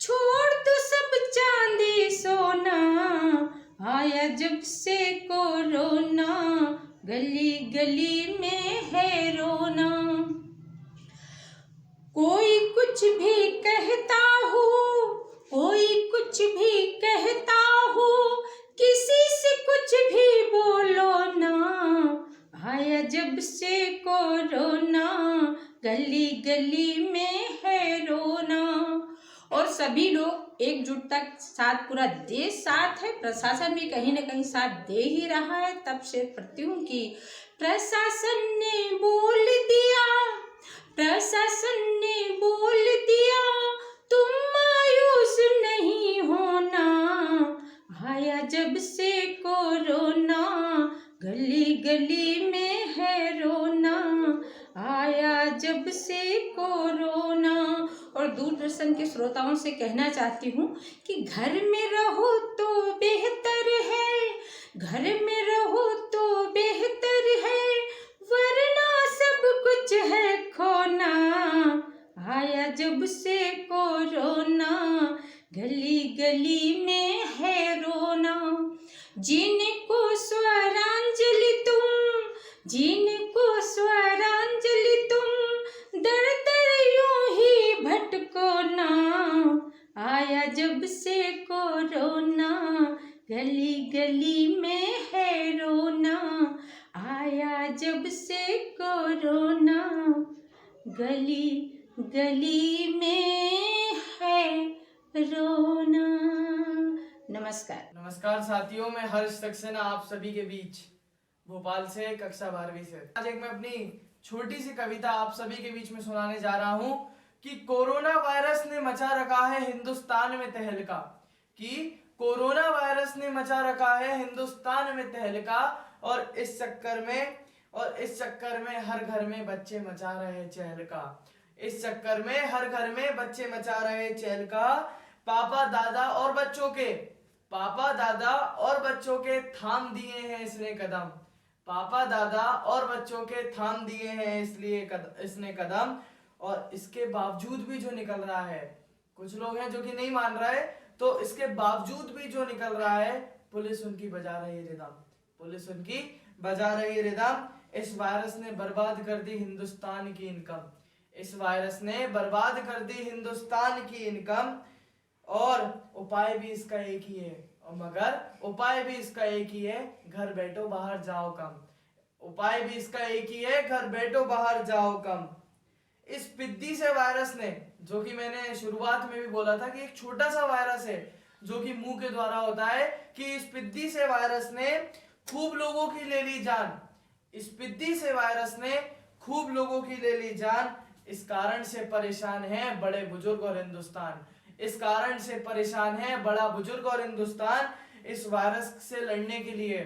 छोड़ दो सब चांदी सोना। आया जब से कोरोना, गली गली में है रोना। कोई कुछ भी कहता हो, कोई कुछ भी कहता हो, किसी से कुछ भी बोलो ना। आया जब से कोरोना, गली गली में है रोना। और सभी लोग एकजुटता के साथ, पूरा देश साथ है, प्रशासन भी कहीं न कहीं साथ दे ही रहा है। तब से प्रति हूँ कि प्रशासन ने बोल दिया, प्रशासन ने बोल दिया, तुम मायूस नहीं होना। आया जब से कोरोना, गली गली में है रोना। आया जब से कोरोना। और दूरदर्शन के श्रोताओं से कहना चाहती हूँ कि घर में रहो तो बेहतर है, घर में रहो तो बेहतर है, वरना सब कुछ है खोना। आया जब से कोरोना, गली गली में है रोना। जीने को स्वरांजलि तुम, जीने को स्वरांजलि तुम, दर दर यूं ही भटको ना। आया जब से कोरोना, गली गली में है रोना। आया जब से कोरोना, गली गली में है रोना। नमस्कार। नमस्कार साथियों, मैं हर्ष सक्सेना आप सभी के बीच भोपाल से कक्षा 12वीं से। आज एक मैं अपनी छोटी सी कविता आप सभी के बीच में सुनाने जा रहा हूँ कि कोरोना वायरस ने मचा रखा है हिंदुस्तान में तहलका, कि कोरोना वायरस ने मचा रखा है हिंदुस्तान में तहलका। और इस चक्कर में हर घर में बच्चे मचा रहे चहलका। इस चक्कर में हर घर में बच्चे मचा रहे चहलका। पापा दादा और बच्चों के थाम दिए हैं इसने कदम। पापा दादा और बच्चों के थाम दिए हैं इसने कदम। और इसके बावजूद भी जो निकल रहा है, कुछ लोग हैं जो कि नहीं मान रहे, तो इसके बावजूद भी जो निकल रहा है, पुलिस उनकी बजा रही रिदम, पुलिस उनकी बजा रही रिदम। इस वायरस ने बर्बाद कर दी हिंदुस्तान की इनकम, इस वायरस ने बर्बाद कर दी हिंदुस्तान की इनकम। और उपाय भी इसका एक ही है, और मगर उपाय भी इसका एक ही है, घर बैठो बाहर जाओ कम। उपाय भी इसका एक ही है, घर बैठो बाहर जाओ कम। इस पिद्दी से वायरस ने, जो कि मैंने शुरुआत में भी बोला था कि एक छोटा सा वायरस है जो कि मुंह के द्वारा होता है, कि इस पिद्दी से वायरस ने खूब लोगों की ले ली जान। इस पिद्दी से वायरस ने खूब लोगों की ले ली जान। इस कारण से परेशान है बड़े बुजुर्ग और हिंदुस्तान। इस कारण से परेशान है बड़ा बुजुर्ग और हिंदुस्तान। इस वायरस से लड़ने के लिए,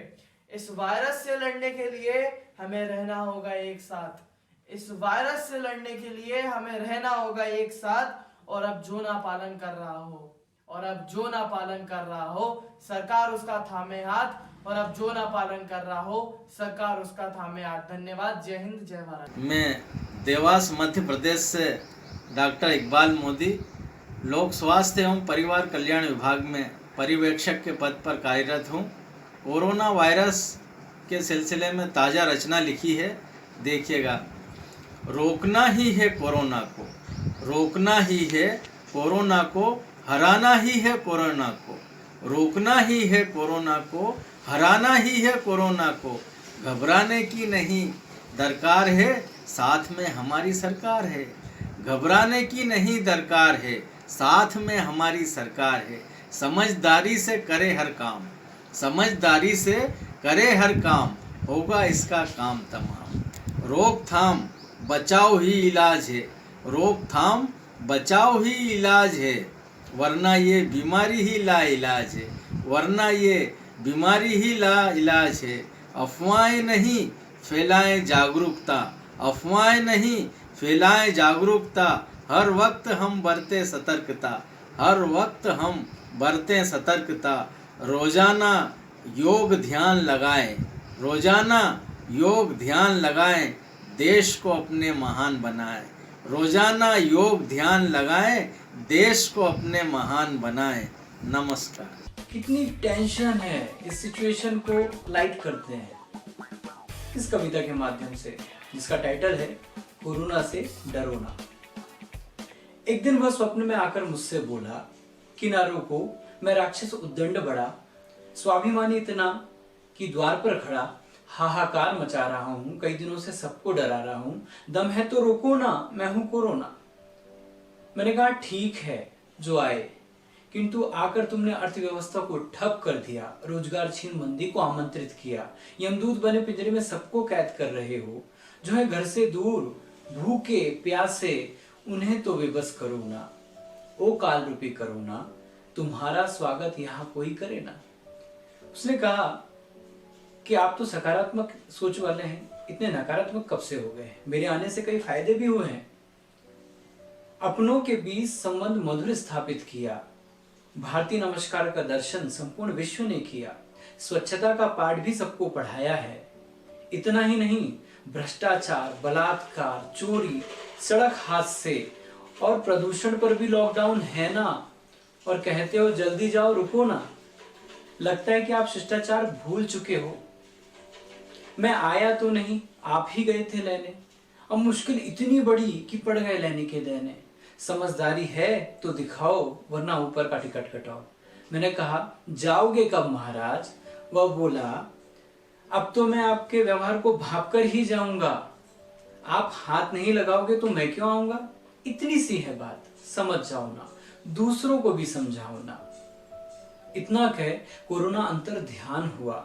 इस वायरस से लड़ने के लिए हमें रहना होगा एक साथ। इस वायरस से लड़ने के लिए हमें रहना होगा एक साथ। और अब जो ना पालन कर रहा हो, और अब जो ना पालन कर रहा हो, सरकार उसका थामे हाथ। और अब जो ना पालन कर रहा हो, सरकार उसका थामे हाथ। धन्यवाद। जय हिंद, जय भारत। मैं देवास मध्य प्रदेश से डॉक्टर इकबाल मोदी लोक स्वास्थ्य एवं परिवार कल्याण विभाग में पर्यवेक्षक के पद पर कार्यरत हूँ। कोरोना वायरस के सिलसिले में ताज़ा रचना लिखी है, देखिएगा। रोकना ही है कोरोना को, रोकना ही है कोरोना को, हराना ही है कोरोना को, रोकना ही है कोरोना को, हराना ही है कोरोना को। घबराने की नहीं दरकार है, साथ में हमारी सरकार है। घबराने की नहीं दरकार है, साथ में हमारी सरकार है। समझदारी से करे हर काम, समझदारी से करे हर काम, होगा इसका काम तमाम। रोकथाम बचाव ही इलाज है, रोकथाम बचाव ही इलाज है, वरना ये बीमारी ही ला इलाज है, वरना ये बीमारी ही ला इलाज है। अफवाहें नहीं फैलाएं जागरूकता, अफवाहें नहीं फैलाएं जागरूकता। हर वक्त हम बरतें सतर्कता, हर वक्त हम बरतें सतर्कता। रोजाना योग ध्यान लगाएं, रोजाना योग ध्यान लगाएं, देश को अपने महान बनाएं। रोजाना योग ध्यान लगाएं, देश को अपने महान बनाएं। नमस्कार। कितनी टेंशन है, इस सिचुएशन को लाइट करते हैं इस कविता के माध्यम से, जिसका टाइटल है कोरोना से डरो ना। एक दिन वह स्वप्न में आकर मुझसे बोला, किनारों को मैं राक्षस उद्दंड बड़ा, स्वाभिमानी इतना कि द्वार पर खड़ा, हाहाकार मचा रहा हूं, कई दिनों से सबको डरा रहा हूं, दम है तो रोको ना, मैं हूं कोरोना। मैंने कहा ठीक है जो आए, किंतु आकर तुमने अर्थव्यवस्था को ठप कर दिया, रोजगार छीन मंदी को आमंत्रित किया, यमदूत बने पिंजरे में सबको कैद कर रहे हो, जो है घर से दूर, भूखे प्यासे, उन्हें तो बेबस करो ना। ओ काल रूपी करोना, तुम्हारा स्वागत यहाँ कोई करे ना। उसने कहा कि आप तो सकारात्मक सोच वाले हैं, इतने नकारात्मक कब से हो गए? मेरे आने से कई फायदे भी हुए हैं। अपनों के बीच संबंध मधुर स्थापित किया, भारतीय नमस्कार का दर्शन संपूर्ण विश्व ने किया, स्वच्छता का पाठ भी सबको पढ़ाया है। इतना ही नहीं, भ्रष्टाचार, बलात्कार, चोरी, सड़क हादसे और प्रदूषण पर भी लॉकडाउन है ना, और कहते हो जल्दी जाओ रुको ना। लगता है कि आप शिष्टाचार भूल चुके हो। मैं आया तो नहीं, आप ही गए थे लेने, अब मुश्किल इतनी बड़ी कि पड़ गए लेने के देने। समझदारी है तो दिखाओ, वरना ऊपर का टिकट कटाओ। मैंने कहा जाओगे कब महाराज? वह बोला अब तो मैं आपके व्यवहार को भाप कर ही जाऊंगा, आप हाथ नहीं लगाओगे तो मैं क्यों आऊंगा? इतनी सी है बात, समझ जाओ ना, दूसरों को भी समझाओ ना। इतना कह कोरोना अंतर ध्यान हुआ,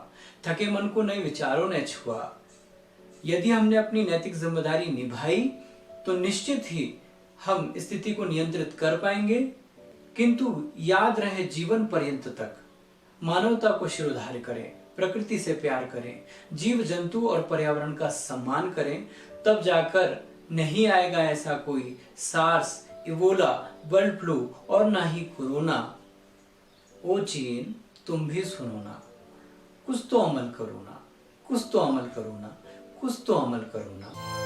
थके मन को नए विचारों ने छुआ। यदि हमने अपनी नैतिक जिम्मेदारी निभाई तो निश्चित ही हम स्थिति को नियंत्रित कर पाएंगे, किंतु याद रहे जीवन पर्यंत तक मानवता को शिरोधार्य करें, प्रकृति से प्यार करें, जीव जंतु और पर्यावरण का सम्मान करें, तब जाकर नहीं आएगा ऐसा कोई सार्स, इबोला, बर्ड फ्लू और ना ही कोरोना। ओ चीन तुम भी सुनो ना, कुछ तो अमल करो ना, कुछ तो अमल करो ना, कुछ तो अमल करो ना।